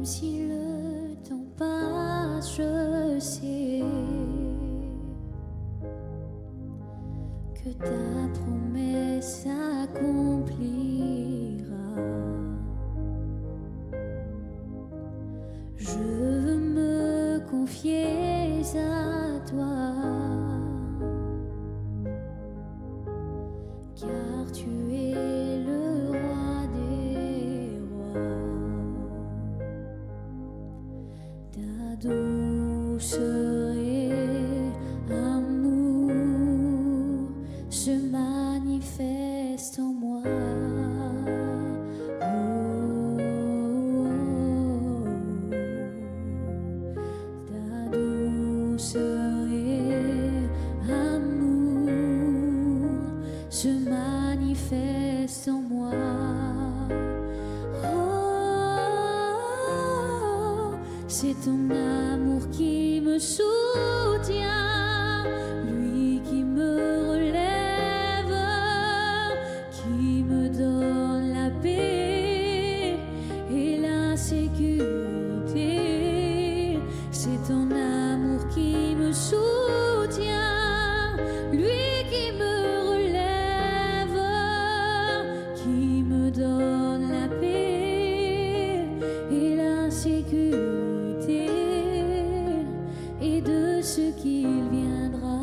Même si le temps passe, je sais que ta promesse s'accomplira. Je veux me confier à toi, car tu es le roi des rois. Ta douceur et amour se manifestent en moi. Ta douceur et amour se manifestent en moi. C'est ton amour qui me soutient, lui qui me relève, qui me donne la paix et la sécurité. C'est ton amour qui me soutient, lui qui me relève, qui me donne la paix et la sécurité. Et de ce qu'il viendra,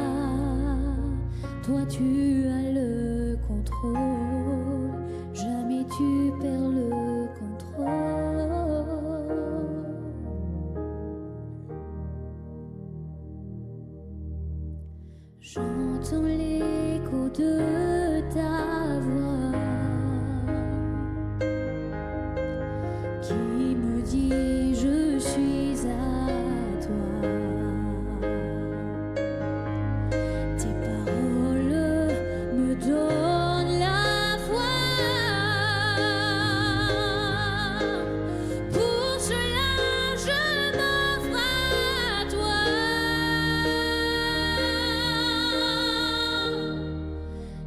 toi tu as le contrôle, jamais tu perds le contrôle. J'entends l'écho de ta voix qui me dit je suis à toi. Tes paroles me donnent la foi. Pour cela je m'offre à toi.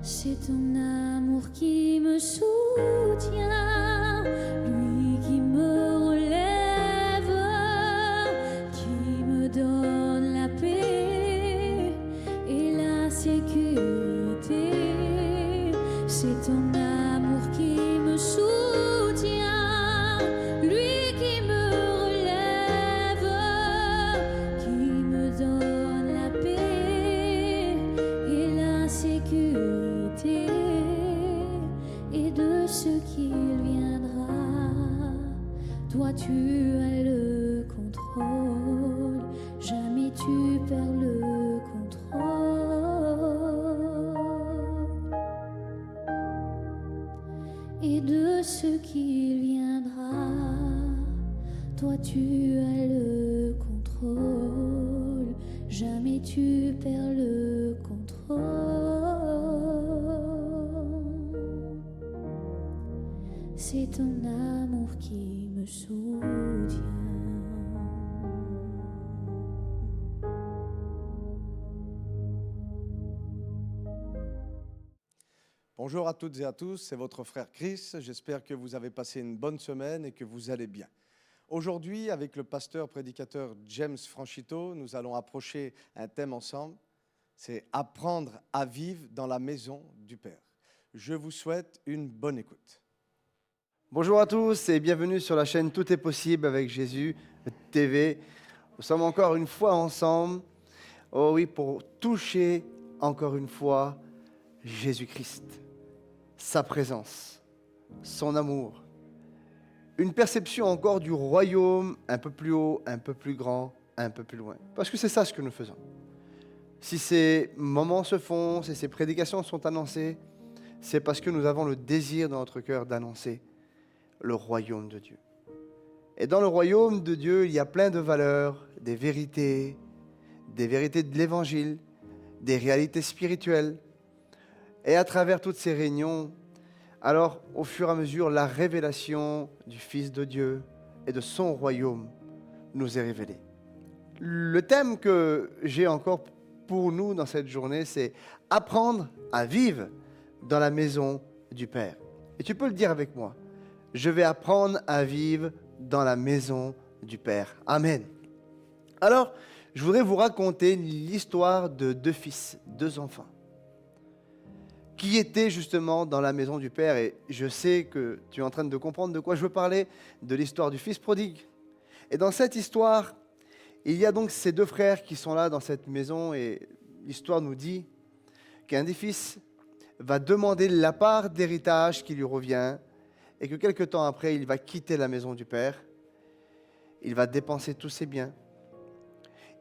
C'est ton amour qui me soutient, lui qui me relève, qui me donne la paix et la sécurité. C'est ton amour qui me soutient, lui qui me relève, qui me donne la paix et la sécurité. Et de ce qu'il viendra, toi tu as le contrôle, jamais tu perds le contrôle. Et de ce qu'il viendra, toi tu as le contrôle, jamais tu perds le contrôle. C'est ton amour qui me soutient. Bonjour à toutes et à tous, c'est votre frère Chris. J'espère que vous avez passé une bonne semaine et que vous allez bien. Aujourd'hui, avec le pasteur prédicateur James Franchito, nous allons approcher un thème ensemble. C'est apprendre à vivre dans la maison du Père. Je vous souhaite une bonne écoute. Bonjour à tous et bienvenue sur la chaîne Tout est possible avec Jésus TV. Nous sommes encore une fois ensemble, oh oui, pour toucher encore une fois Jésus-Christ, sa présence, son amour, une perception encore du royaume un peu plus haut, un peu plus grand, un peu plus loin. Parce que c'est ça ce que nous faisons. Si ces moments se font, si ces prédications sont annoncées, c'est parce que nous avons le désir dans notre cœur d'annoncer le royaume de Dieu. Et dans le royaume de Dieu, il y a plein de valeurs, des vérités de l'Évangile, des réalités spirituelles. Et à travers toutes ces réunions, alors au fur et à mesure, la révélation du Fils de Dieu et de son royaume nous est révélée. Le thème que j'ai encore pour nous dans cette journée, c'est apprendre à vivre dans la maison du Père. Et tu peux le dire avec moi. Je vais apprendre à vivre dans la maison du Père. Amen. Alors, je voudrais vous raconter l'histoire de deux fils, deux enfants, qui étaient justement dans la maison du Père. Et je sais que tu es en train de comprendre de quoi je veux parler, de l'histoire du fils prodigue. Et dans cette histoire, il y a donc ces deux frères qui sont là dans cette maison, et l'histoire nous dit qu'un des fils va demander la part d'héritage qui lui revient, et que quelque temps après, il va quitter la maison du Père. Il va dépenser tous ses biens.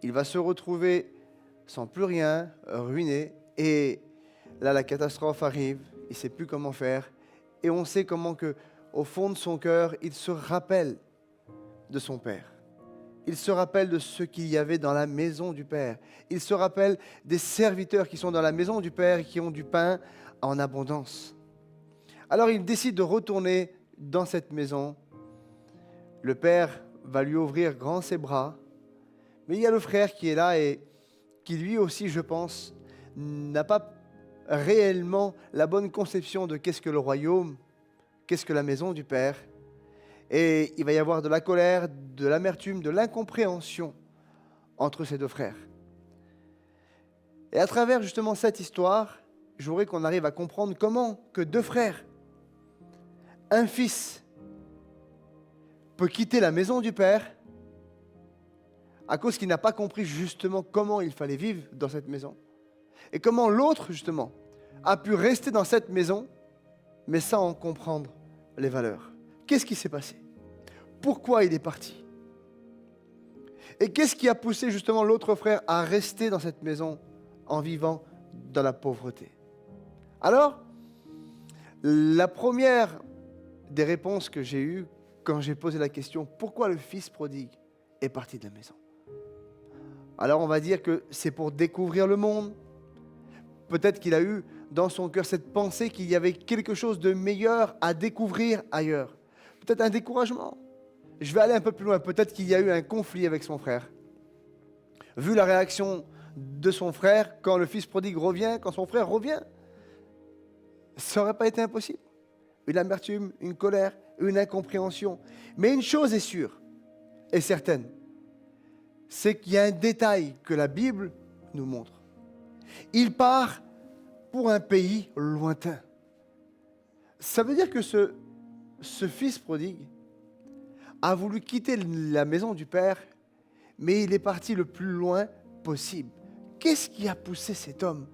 Il va se retrouver sans plus rien, ruiné, et là, la catastrophe arrive, il ne sait plus comment faire, et on sait comment que, au fond de son cœur, il se rappelle de son Père. Il se rappelle de ce qu'il y avait dans la maison du Père. Il se rappelle des serviteurs qui sont dans la maison du Père et qui ont du pain en abondance. Alors il décide de retourner dans cette maison. Le Père va lui ouvrir grand ses bras, mais il y a le frère qui est là et qui lui aussi, je pense, n'a pas réellement la bonne conception de qu'est-ce que le royaume, qu'est-ce que la maison du Père. Et il va y avoir de la colère, de l'amertume, de l'incompréhension entre ces deux frères. Et à travers justement cette histoire, je voudrais qu'on arrive à comprendre comment que deux frères, un fils, peut quitter la maison du Père à cause qu'il n'a pas compris justement comment il fallait vivre dans cette maison. Et comment l'autre, justement, a pu rester dans cette maison, mais sans en comprendre les valeurs. Qu'est-ce qui s'est passé ? Pourquoi il est parti ? Et qu'est-ce qui a poussé justement l'autre frère à rester dans cette maison en vivant dans la pauvreté ? Alors, la première des réponses que j'ai eues quand j'ai posé la question « Pourquoi le fils prodigue est parti de la maison ?» Alors on va dire que c'est pour découvrir le monde. Peut-être qu'il a eu dans son cœur cette pensée qu'il y avait quelque chose de meilleur à découvrir ailleurs. Peut-être un découragement. Je vais aller un peu plus loin. Peut-être qu'il y a eu un conflit avec son frère. Vu la réaction de son frère quand le fils prodigue revient, quand son frère revient, ça n'aurait pas été impossible. Une amertume, une colère, une incompréhension. Mais une chose est sûre et certaine, c'est qu'il y a un détail que la Bible nous montre. Il part pour un pays lointain. Ça veut dire que ce fils prodigue a voulu quitter la maison du Père, mais il est parti le plus loin possible. Qu'est-ce qui a poussé cet homme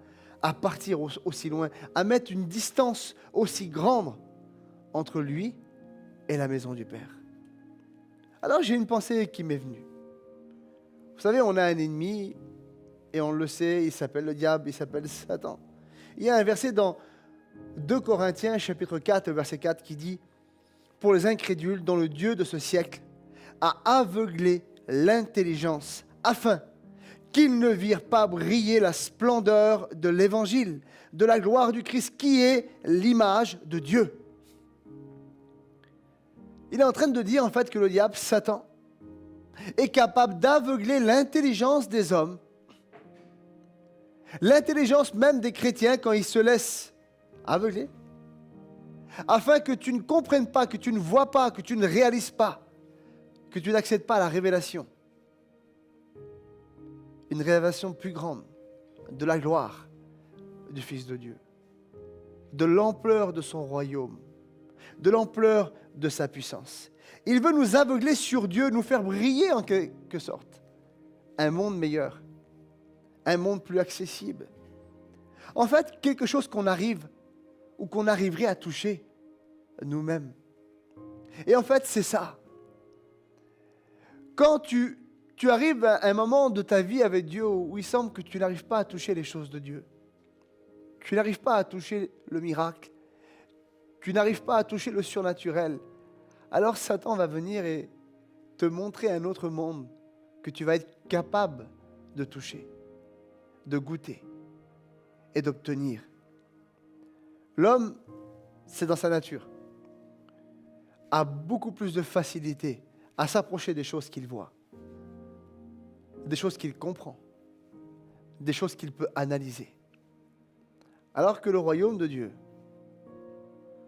à partir aussi loin, à mettre une distance aussi grande entre lui et la maison du Père? Alors j'ai une pensée qui m'est venue. Vous savez, on a un ennemi, et on le sait, il s'appelle le diable, il s'appelle Satan. Il y a un verset dans 2 Corinthiens, chapitre 4, verset 4, qui dit « Pour les incrédules, dont le Dieu de ce siècle a aveuglé l'intelligence, afin qu'ils ne virent pas briller la splendeur de l'Évangile, de la gloire du Christ, qui est l'image de Dieu. » Il est en train de dire en fait que le diable, Satan, est capable d'aveugler l'intelligence des hommes, l'intelligence même des chrétiens quand ils se laissent aveugler, afin que tu ne comprennes pas, que tu ne vois pas, que tu ne réalises pas, que tu n'accèdes pas à la révélation. Une révélation plus grande de la gloire du Fils de Dieu, de l'ampleur de son royaume, de l'ampleur de sa puissance. Il veut nous aveugler sur Dieu, nous faire briller en quelque sorte. Un monde meilleur, un monde plus accessible. En fait, quelque chose qu'on arrive ou qu'on arriverait à toucher nous-mêmes. Et en fait, c'est ça. Quand tu arrives à un moment de ta vie avec Dieu où il semble que tu n'arrives pas à toucher les choses de Dieu, tu n'arrives pas à toucher le miracle, tu n'arrives pas à toucher le surnaturel, alors Satan va venir et te montrer un autre monde que tu vas être capable de toucher, de goûter et d'obtenir. L'homme, c'est dans sa nature, a beaucoup plus de facilité à s'approcher des choses qu'il voit, des choses qu'il comprend, des choses qu'il peut analyser. Alors que le royaume de Dieu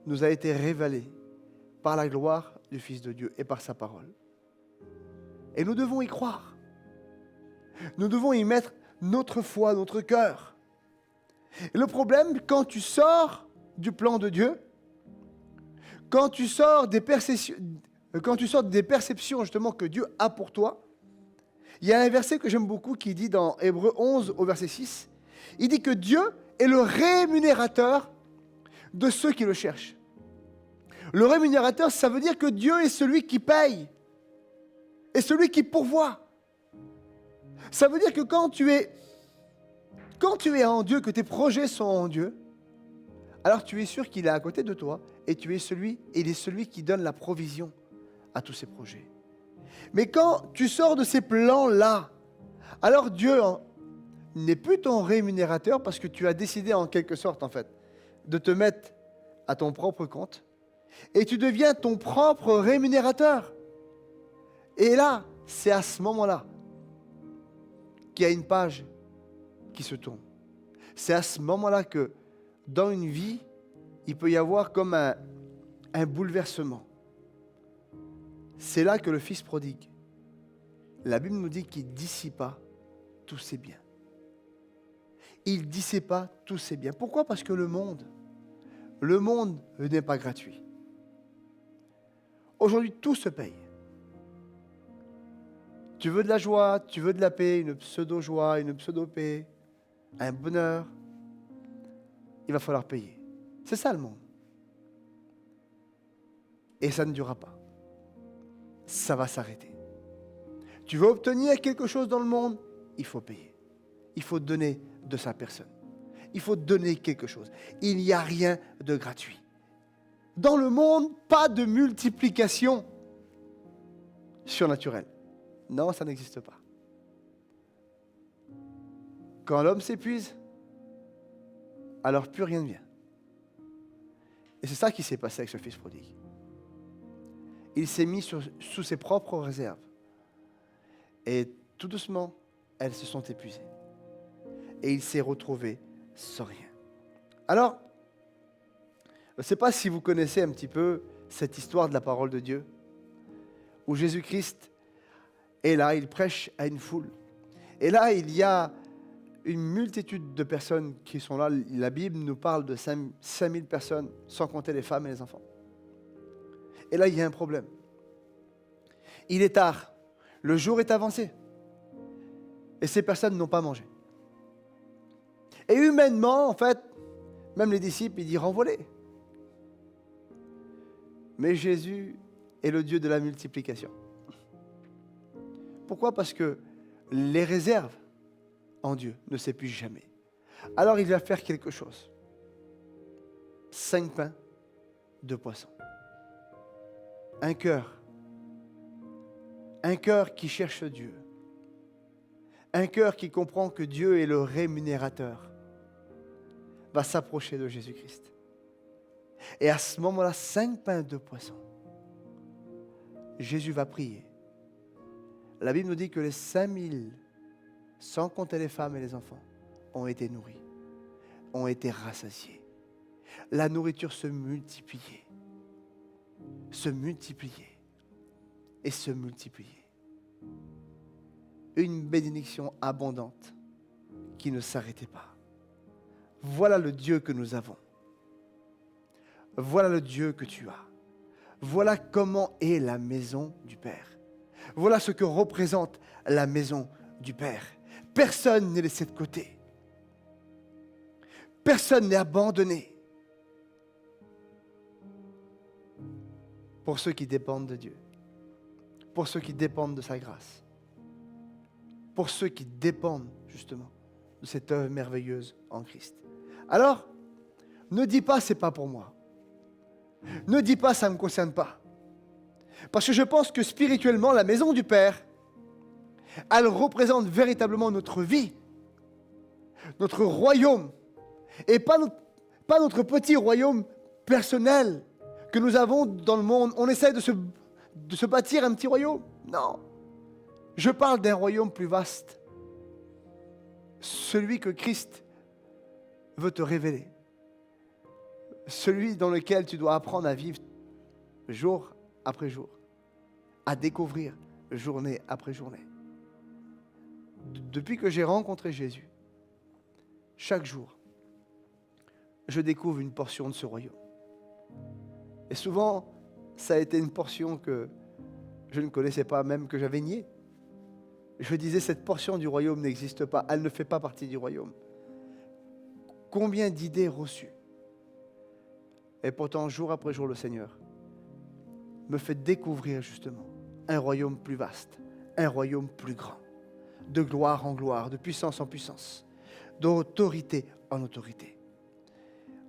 nous a été révélé par la gloire du Fils de Dieu et par sa parole. Et nous devons y croire. Nous devons y mettre notre foi, notre cœur. Et le problème, quand tu sors du plan de Dieu, quand tu sors des perceptions justement que Dieu a pour toi, il y a un verset que j'aime beaucoup qui dit dans Hébreux 11 au verset 6, il dit que Dieu est le rémunérateur de ceux qui le cherchent. Le rémunérateur, ça veut dire que Dieu est celui qui paye et celui qui pourvoit. Ça veut dire que quand tu es en Dieu, que tes projets sont en Dieu, alors tu es sûr qu'il est à côté de toi et il est celui qui donne la provision à tous ces projets. Mais quand tu sors de ces plans-là, alors Dieu n'est plus ton rémunérateur parce que tu as décidé en quelque sorte, en fait, de te mettre à ton propre compte et tu deviens ton propre rémunérateur. Et là, c'est à ce moment-là qu'il y a une page qui se tourne. C'est à ce moment-là que dans une vie, il peut y avoir comme un bouleversement. C'est là que le Fils prodigue, la Bible nous dit qu'il dissipa tous ses biens. Il dissipa tous ses biens. Pourquoi ? Parce que le monde n'est pas gratuit. Aujourd'hui, tout se paye. Tu veux de la joie, tu veux de la paix, une pseudo-joie, une pseudo-paix, un bonheur, il va falloir payer. C'est ça le monde. Et ça ne durera pas. Ça va s'arrêter. Tu veux obtenir quelque chose dans le monde, il faut payer. Il faut donner de sa personne. Il faut donner quelque chose. Il n'y a rien de gratuit. Dans le monde, pas de multiplication surnaturelle. Non, ça n'existe pas. Quand l'homme s'épuise, alors plus rien ne vient. Et c'est ça qui s'est passé avec ce fils prodigue. Il s'est mis sous ses propres réserves. Et tout doucement, elles se sont épuisées. Et il s'est retrouvé sans rien. Alors, je ne sais pas si vous connaissez un petit peu cette histoire de la parole de Dieu, où Jésus-Christ est là, il prêche à une foule. Et là, il y a une multitude de personnes qui sont là. La Bible nous parle de 5000 personnes, sans compter les femmes et les enfants. Et là, il y a un problème. Il est tard, le jour est avancé, et ces personnes n'ont pas mangé. Et humainement, en fait, même les disciples, ils disent renvoie-les. Mais Jésus est le Dieu de la multiplication. Pourquoi ? Parce que les réserves en Dieu ne s'épuisent jamais. Alors il va faire quelque chose. 5 pains, 2 poissons. Un cœur qui cherche Dieu. Un cœur qui comprend que Dieu est le rémunérateur va s'approcher de Jésus-Christ. Et à ce moment-là, 5 pains, 2 poissons. Jésus va prier. La Bible nous dit que les 5000, sans compter les femmes et les enfants, ont été nourris, ont été rassasiés. La nourriture se multipliait et se multipliait. Une bénédiction abondante qui ne s'arrêtait pas. Voilà le Dieu que nous avons. Voilà le Dieu que tu as. Voilà comment est la maison du Père. Voilà ce que représente la maison du Père. Personne n'est laissé de côté. Personne n'est abandonné. Pour ceux qui dépendent de Dieu. Pour ceux qui dépendent de sa grâce. Pour ceux qui dépendent justement de cette œuvre merveilleuse en Christ. Alors, ne dis pas c'est pas pour moi. Ne dis pas ça ne me concerne pas. Parce que je pense que spirituellement, la maison du Père, elle représente véritablement notre vie, notre royaume, et pas notre petit royaume personnel que nous avons dans le monde. On essaie de se bâtir un petit royaume. Non. Je parle d'un royaume plus vaste. Celui que Christ veut te révéler. Celui dans lequel tu dois apprendre à vivre jour après jour. À découvrir journée après journée. Depuis que j'ai rencontré Jésus, chaque jour, je découvre une portion de ce royaume. Et souvent, ça a été une portion que je ne connaissais pas, même que j'avais niée. Je disais, cette portion du royaume n'existe pas, elle ne fait pas partie du royaume. Combien d'idées reçues. Et pourtant, jour après jour, le Seigneur me fait découvrir justement un royaume plus vaste, un royaume plus grand, de gloire en gloire, de puissance en puissance, d'autorité en autorité.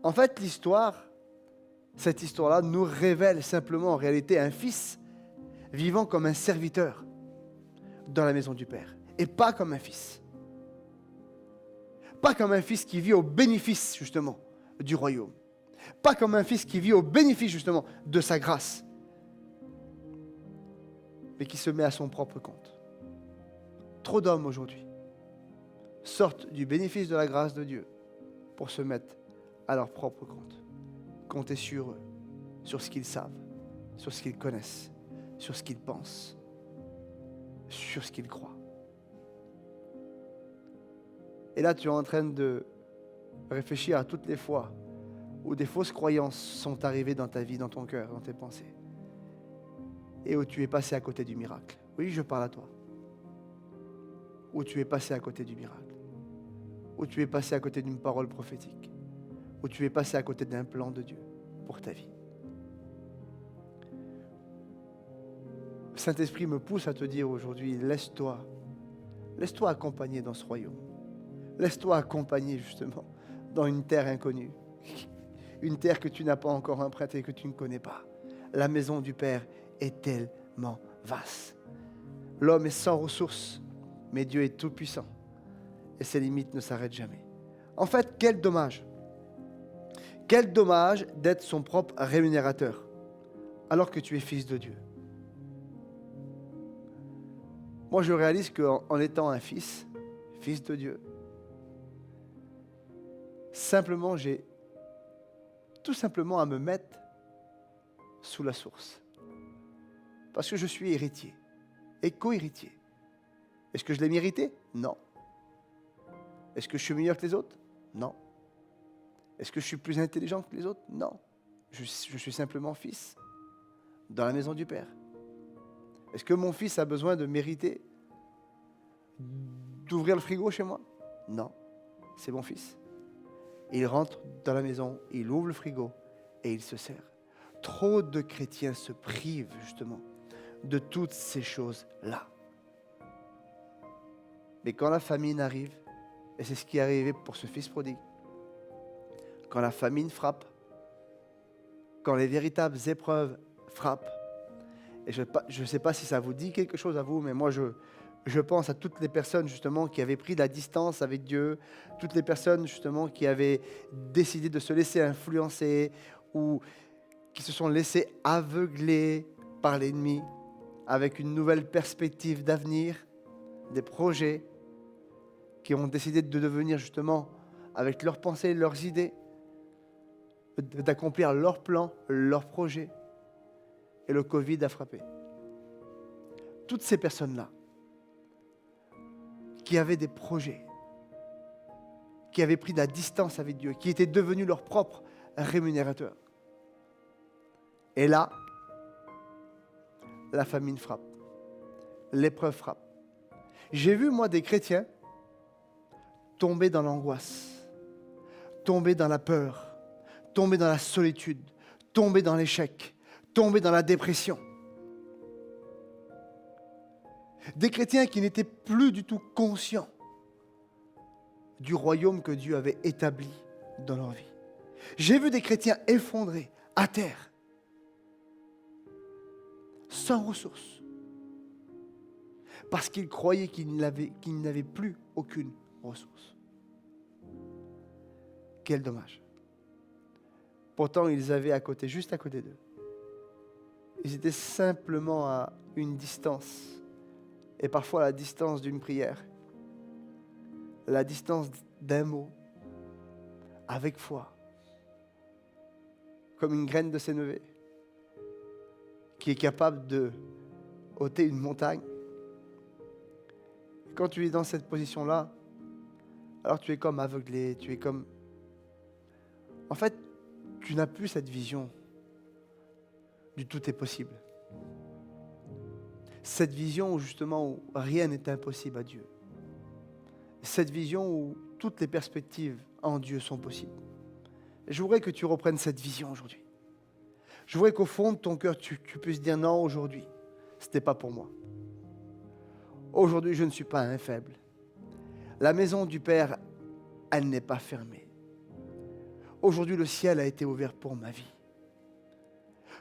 En fait, cette histoire-là nous révèle simplement en réalité un fils vivant comme un serviteur dans la maison du Père et pas comme un fils. Pas comme un fils qui vit au bénéfice justement du royaume. Pas comme un fils qui vit au bénéfice justement de sa grâce, mais qui se met à son propre compte. Trop d'hommes aujourd'hui sortent du bénéfice de la grâce de Dieu pour se mettre à leur propre compte. Compter sur eux, sur ce qu'ils savent, sur ce qu'ils connaissent, sur ce qu'ils pensent, sur ce qu'ils croient. Et là, tu es en train de réfléchir à toutes les fois où des fausses croyances sont arrivées dans ta vie, dans ton cœur, dans tes pensées, et où tu es passé à côté du miracle. Oui, je parle à toi. Où tu es passé à côté du miracle. Où tu es passé à côté d'une parole prophétique. Où tu es passé à côté d'un plan de Dieu pour ta vie. Le Saint-Esprit me pousse à te dire aujourd'hui, laisse-toi accompagner dans ce royaume. Laisse-toi accompagner justement dans une terre inconnue. Une terre que tu n'as pas encore empruntée, que tu ne connais pas. La maison du Père est tellement vaste. L'homme est sans ressources, mais Dieu est tout-puissant. Et ses limites ne s'arrêtent jamais. En fait, quel dommage. Quel dommage d'être son propre rémunérateur, alors que tu es fils de Dieu. Moi, je réalise qu'en étant un fils de Dieu, simplement, j'ai tout simplement à me mettre sous la source. Parce que je suis héritier et co-héritier. Est-ce que je l'ai mérité? Non. Est-ce que je suis meilleur que les autres? Non. Est-ce que je suis plus intelligent que les autres? Non. Je suis simplement fils dans la maison du Père. Est-ce que mon fils a besoin de mériter d'ouvrir le frigo chez moi? Non. C'est mon fils. Il rentre dans la maison, il ouvre le frigo et il se sert. Trop de chrétiens se privent justement de toutes ces choses-là. Mais quand la famine arrive, et c'est ce qui est arrivé pour ce fils prodigue, quand la famine frappe, quand les véritables épreuves frappent, et je ne sais pas si ça vous dit quelque chose à vous, mais moi je pense à toutes les personnes justement qui avaient pris de la distance avec Dieu, toutes les personnes justement qui avaient décidé de se laisser influencer ou qui se sont laissés aveugler par l'ennemi avec une nouvelle perspective d'avenir, des projets qui ont décidé de devenir justement avec leurs pensées, leurs idées, d'accomplir leurs plans, leurs projets. Et le Covid a frappé. Toutes ces personnes-là qui avaient des projets, qui avaient pris de la distance avec Dieu, qui étaient devenus leurs propres rémunérateurs. Et là, la famine frappe, l'épreuve frappe. J'ai vu, moi, des chrétiens tomber dans l'angoisse, tomber dans la peur, tomber dans la solitude, tomber dans l'échec, tomber dans la dépression. Des chrétiens qui n'étaient plus du tout conscients du royaume que Dieu avait établi dans leur vie. J'ai vu des chrétiens effondrés, à terre, sans ressources, parce qu'ils croyaient qu'ils n'avaient plus aucune ressource. Quel dommage. Pourtant, ils avaient juste à côté d'eux. Ils étaient simplement à une distance, et parfois à la distance d'une prière, la distance d'un mot, avec foi, comme une graine de sénévé, qui est capable de ôter une montagne Quand tu es dans cette position-là, alors tu es comme aveuglé, En fait, tu n'as plus cette vision du tout est possible. Cette vision où justement où rien n'est impossible à Dieu. Cette vision où toutes les perspectives en Dieu sont possibles. Et je voudrais que tu reprennes cette vision aujourd'hui. Je voudrais qu'au fond de ton cœur, tu puisses dire non, aujourd'hui, ce n'était pas pour moi. Aujourd'hui, je ne suis pas un faible. La maison du Père, elle n'est pas fermée. Aujourd'hui, le ciel a été ouvert pour ma vie.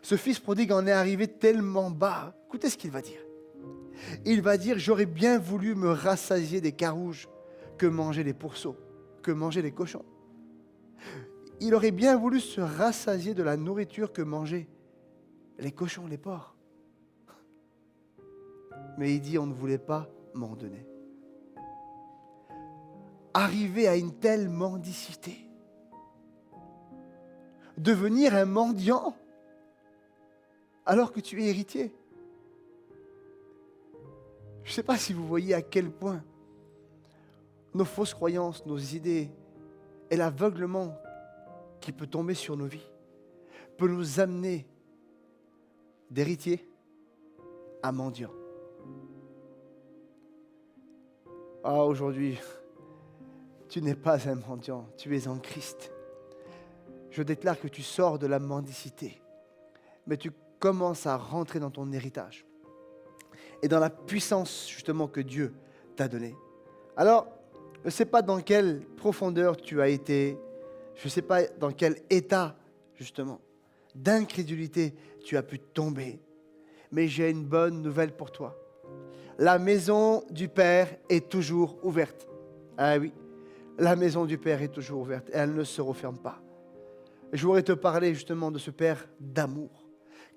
Ce fils prodigue en est arrivé tellement bas. Écoutez ce qu'il va dire. Il va dire, j'aurais bien voulu me rassasier des carouges que mangeaient les pourceaux, que mangeaient les cochons. Il aurait bien voulu se rassasier de la nourriture que mangeaient les cochons, les porcs. Mais il dit, on ne voulait pas m'en donner. Arriver à une telle mendicité, devenir un mendiant alors que tu es héritier. Je ne sais pas si vous voyez à quel point nos fausses croyances, nos idées et l'aveuglement qui peut tomber sur nos vies peut nous amener d'héritiers à mendiants. Ah, aujourd'hui, tu n'es pas un mendiant, tu es en Christ. Je déclare que tu sors de la mendicité, mais tu commences à rentrer dans ton héritage et dans la puissance justement que Dieu t'a donnée. Alors, je ne sais pas dans quelle profondeur tu as été, je ne sais pas dans quel état justement d'incrédulité tu as pu tomber, mais j'ai une bonne nouvelle pour toi. La maison du Père est toujours ouverte. Ah oui, la maison du Père est toujours ouverte et elle ne se referme pas. Je voudrais te parler justement de ce Père d'amour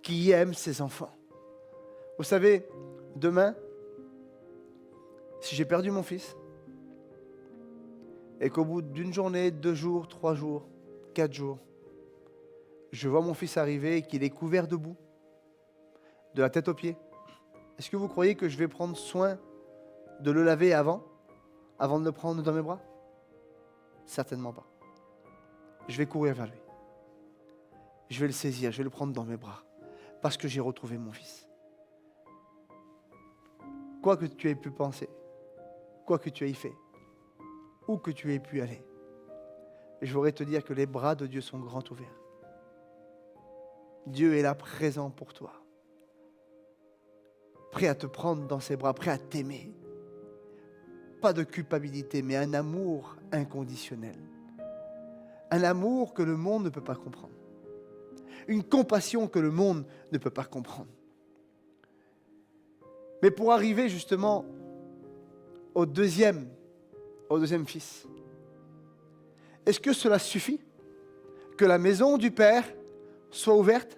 qui aime ses enfants. Vous savez, demain, si j'ai perdu mon fils et qu'au bout d'une journée, 2 jours, 3 jours, 4 jours, je vois mon fils arriver et qu'il est couvert de boue, de la tête aux pieds, est-ce que vous croyez que je vais prendre soin de le laver avant de le prendre dans mes bras? Certainement pas. Je vais courir vers lui. Je vais le saisir, je vais le prendre dans mes bras, parce que j'ai retrouvé mon fils. Quoi que tu aies pu penser, quoi que tu aies fait, où que tu aies pu aller, je voudrais te dire que les bras de Dieu sont grands ouverts. Dieu est là présent pour toi, prêt à te prendre dans ses bras, prêt à t'aimer. Pas de culpabilité, mais un amour inconditionnel. Un amour que le monde ne peut pas comprendre. Une compassion que le monde ne peut pas comprendre. Mais pour arriver justement au deuxième fils, est-ce que cela suffit que la maison du Père soit ouverte?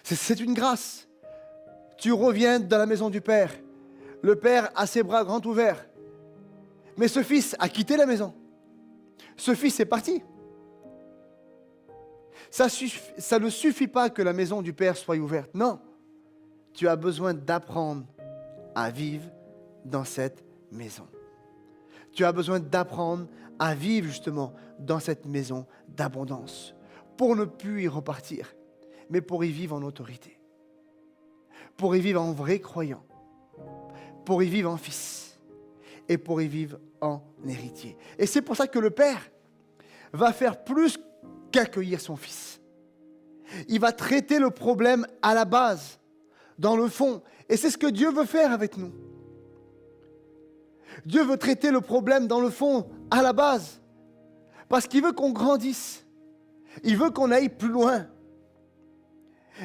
C'est une grâce. Tu reviens dans la maison du Père. Le Père a ses bras grands ouverts. Mais ce fils a quitté la maison. Ce fils est parti. Ça ne suffit pas que la maison du Père soit ouverte. Non. Tu as besoin d'apprendre à vivre dans cette maison. Tu as besoin d'apprendre à vivre justement dans cette maison d'abondance. Pour ne plus y repartir, mais pour y vivre en autorité. Pour y vivre en vrai croyant. Pour y vivre en fils. Et pour y vivre en héritier. Et c'est pour ça que le Père va faire plus qu'accueillir son fils. Il va traiter le problème à la base, dans le fond. Et c'est ce que Dieu veut faire avec nous. Dieu veut traiter le problème dans le fond, à la base. Parce qu'il veut qu'on grandisse. Il veut qu'on aille plus loin.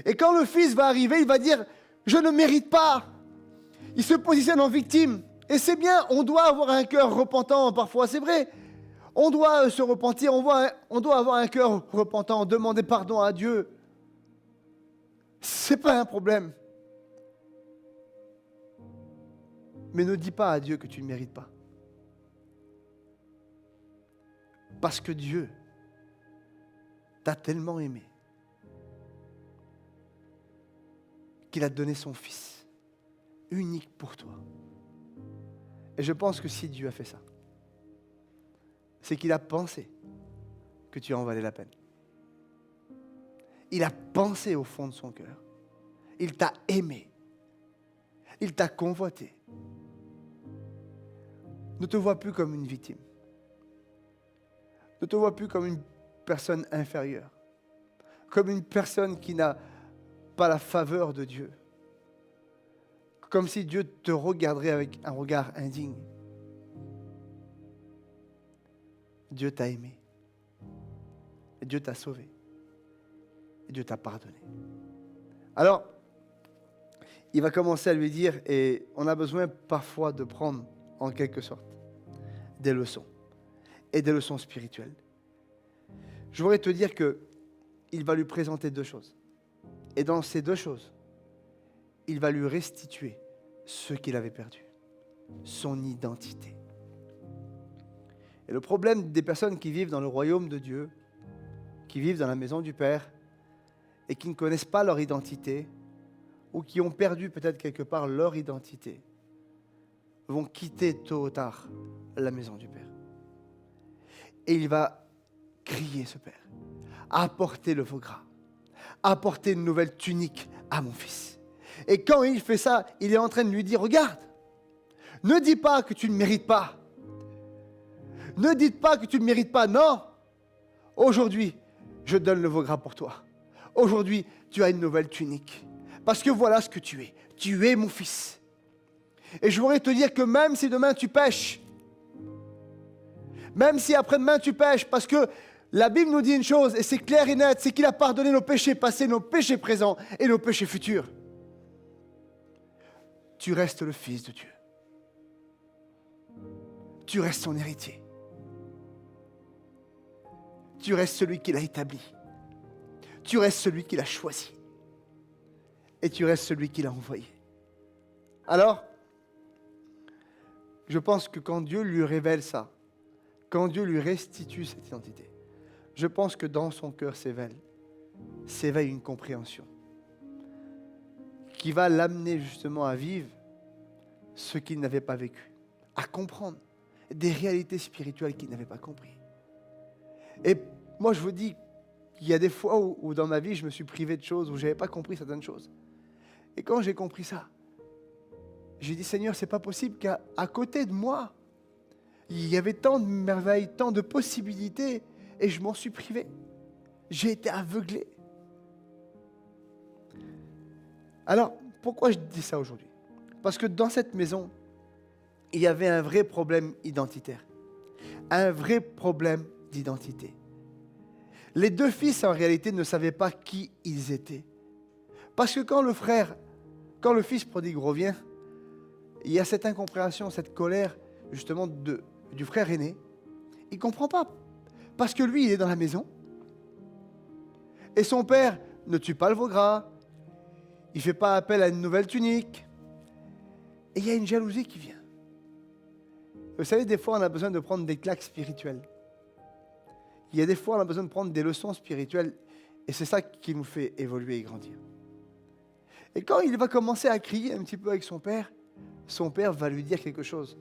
Et quand le fils va arriver, il va dire « Je ne mérite pas ». Il se positionne en victime. Et c'est bien, on doit avoir un cœur repentant parfois, c'est vrai. On doit se repentir, on doit avoir un cœur repentant, demander pardon à Dieu. C'est pas un problème. Mais ne dis pas à Dieu que tu ne mérites pas. Parce que Dieu t'a tellement aimé qu'il a donné son Fils unique pour toi. Et je pense que si Dieu a fait ça, c'est qu'il a pensé que tu en valais la peine. Il a pensé au fond de son cœur. Il t'a aimé. Il t'a convoité. Ne te vois plus comme une victime. Ne te vois plus comme une personne inférieure. Comme une personne qui n'a pas la faveur de Dieu. Comme si Dieu te regarderait avec un regard indigne. Dieu t'a aimé. Et Dieu t'a sauvé. Et Dieu t'a pardonné. Alors, il va commencer à lui dire, et on a besoin parfois de prendre, en quelque sorte, des leçons. Et des leçons spirituelles. Je voudrais te dire qu'il va lui présenter deux choses. Et dans ces deux choses, il va lui restituer ce qu'il avait perdu. Son identité. Et le problème des personnes qui vivent dans le royaume de Dieu, qui vivent dans la maison du Père, et qui ne connaissent pas leur identité, ou qui ont perdu peut-être quelque part leur identité, vont quitter tôt ou tard la maison du Père. Et il va crier ce Père, apportez le veau gras, apportez une nouvelle tunique à mon fils. Et quand il fait ça, il est en train de lui dire, regarde, ne dis pas que tu ne mérites pas. Ne dites pas que tu ne mérites pas, non. Aujourd'hui, je donne le veau gras pour toi. Aujourd'hui, tu as une nouvelle tunique. Parce que voilà ce que tu es. Tu es mon fils. Et je voudrais te dire que même si demain tu pêches, même si après-demain tu pêches, parce que la Bible nous dit une chose, et c'est clair et net, c'est qu'il a pardonné nos péchés passés, nos péchés présents et nos péchés futurs. Tu restes le fils de Dieu. Tu restes son héritier. Tu restes celui qu'il a établi. Tu restes celui qu'il a choisi. Et tu restes celui qu'il a envoyé. Alors, je pense que quand Dieu lui révèle ça, quand Dieu lui restitue cette identité, je pense que dans son cœur s'éveille une compréhension qui va l'amener justement à vivre ce qu'il n'avait pas vécu, à comprendre des réalités spirituelles qu'il n'avait pas compris. Et moi, je vous dis, il y a des fois où dans ma vie, je me suis privé de choses, où je n'avais pas compris certaines choses. Et quand j'ai compris ça, j'ai dit, Seigneur, c'est pas possible qu'à côté de moi, il y avait tant de merveilles, tant de possibilités, et je m'en suis privé. J'ai été aveuglé. Alors, pourquoi je dis ça aujourd'hui? Parce que dans cette maison, il y avait un vrai problème identitaire. Un vrai problème d'identité. Les deux fils, en réalité, ne savaient pas qui ils étaient. Parce que quand le fils prodigue revient, il y a cette incompréhension, cette colère, justement, du frère aîné. Il ne comprend pas. Parce que lui, il est dans la maison. Et son père ne tue pas le veau gras. Il ne fait pas appel à une nouvelle tunique. Et il y a une jalousie qui vient. Vous savez, des fois, on a besoin de prendre des claques spirituelles. Il y a des fois, on a besoin de prendre des leçons spirituelles. Et c'est ça qui nous fait évoluer et grandir. Et quand il va commencer à crier un petit peu avec son père va lui dire quelque chose.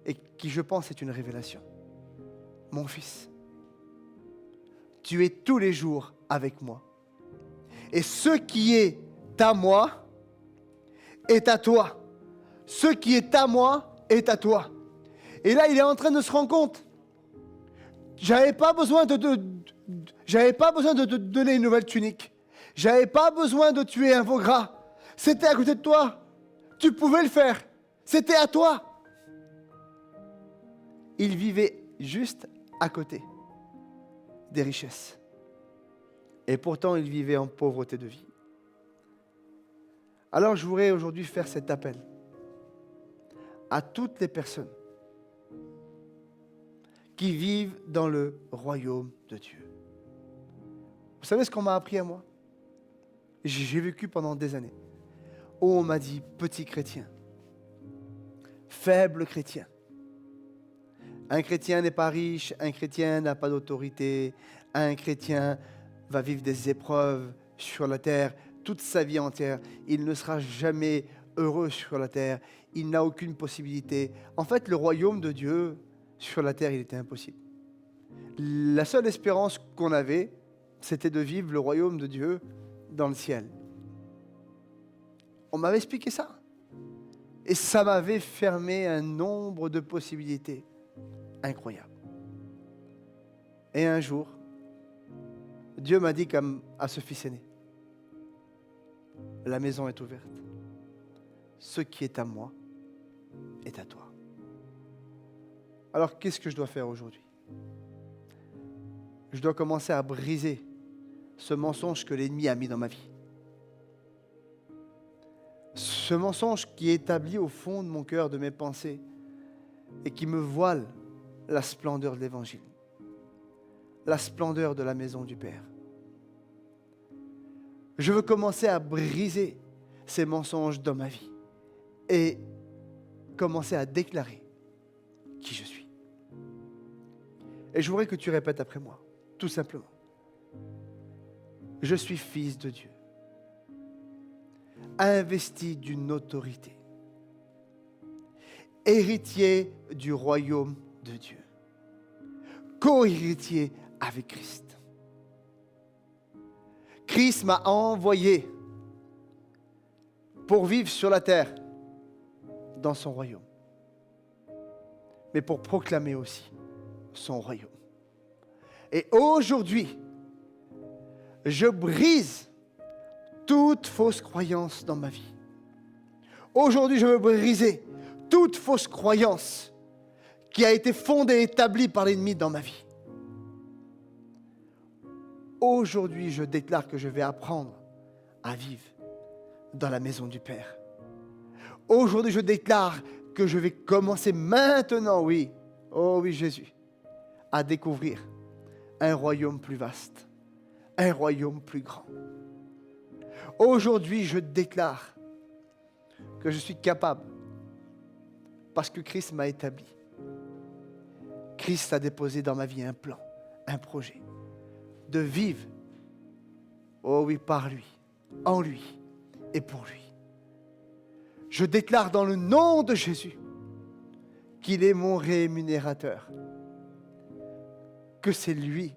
Et qui, je pense, est une révélation. Mon fils, tu es tous les jours avec moi. Et ce qui est à moi est à toi. Ce qui est à moi est à toi. Et là, il est en train de se rendre compte. J'avais pas besoin de te donner une nouvelle tunique. J'avais pas besoin de tuer un veau gras. C'était à côté de toi. Tu pouvais le faire. C'était à toi. Il vivait juste à côté des richesses. Et pourtant, il vivait en pauvreté de vie. Alors, je voudrais aujourd'hui faire cet appel à toutes les personnes qui vivent dans le royaume de Dieu. Vous savez ce qu'on m'a appris à moi? J'ai vécu pendant des années où on m'a dit petit chrétien, faible chrétien. Un chrétien n'est pas riche, un chrétien n'a pas d'autorité, un chrétien va vivre des épreuves sur la terre toute sa vie entière. Il ne sera jamais heureux sur la terre. Il n'a aucune possibilité. En fait, le royaume de Dieu sur la terre, il était impossible. La seule espérance qu'on avait, c'était de vivre le royaume de Dieu dans le ciel. On m'avait expliqué ça. Et ça m'avait fermé un nombre de possibilités incroyables. Et un jour, Dieu m'a dit comme à ce fils aîné, la maison est ouverte. Ce qui est à moi est à toi. Alors, qu'est-ce que je dois faire aujourd'hui? Je dois commencer à briser ce mensonge que l'ennemi a mis dans ma vie. Ce mensonge qui est établi au fond de mon cœur, de mes pensées, et qui me voile la splendeur de l'Évangile, la splendeur de la maison du Père. Je veux commencer à briser ces mensonges dans ma vie et commencer à déclarer qui je suis. Et je voudrais que tu répètes après moi, tout simplement. Je suis fils de Dieu, investi d'une autorité, héritier du royaume de Dieu, co-héritier avec Christ. Christ m'a envoyé pour vivre sur la terre dans son royaume, mais pour proclamer aussi son royaume. Et aujourd'hui, je brise toute fausse croyance dans ma vie. Aujourd'hui, je veux briser toute fausse croyance qui a été fondée et établie par l'ennemi dans ma vie. Aujourd'hui, je déclare que je vais apprendre à vivre dans la maison du Père. Aujourd'hui, je déclare que je vais commencer maintenant, oui, oh oui Jésus, à découvrir un royaume plus vaste, un royaume plus grand. Aujourd'hui, je déclare que je suis capable, parce que Christ m'a établi. Christ a déposé dans ma vie un plan, un projet, de vivre, oh oui, par lui, en lui et pour lui. Je déclare dans le nom de Jésus qu'il est mon rémunérateur, que c'est lui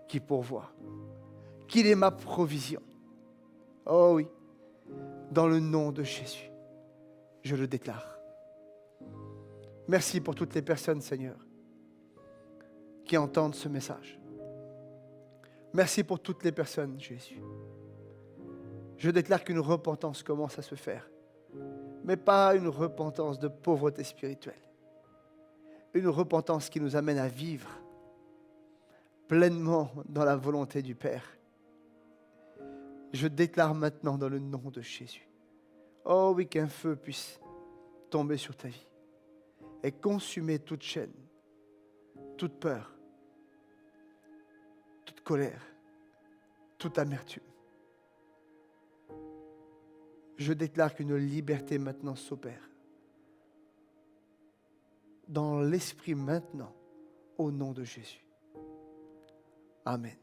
qui pourvoit, qu'il est ma provision. Oh oui, dans le nom de Jésus, je le déclare. Merci pour toutes les personnes, Seigneur, qui entendent ce message. Merci pour toutes les personnes, Jésus. Je déclare qu'une repentance commence à se faire, mais pas une repentance de pauvreté spirituelle. Une repentance qui nous amène à vivre pleinement dans la volonté du Père. Je déclare maintenant dans le nom de Jésus, oh oui, qu'un feu puisse tomber sur ta vie et consumer toute chaîne, toute peur, toute colère, toute amertume. Je déclare qu'une liberté maintenant s'opère dans l'esprit maintenant, au nom de Jésus. Amen.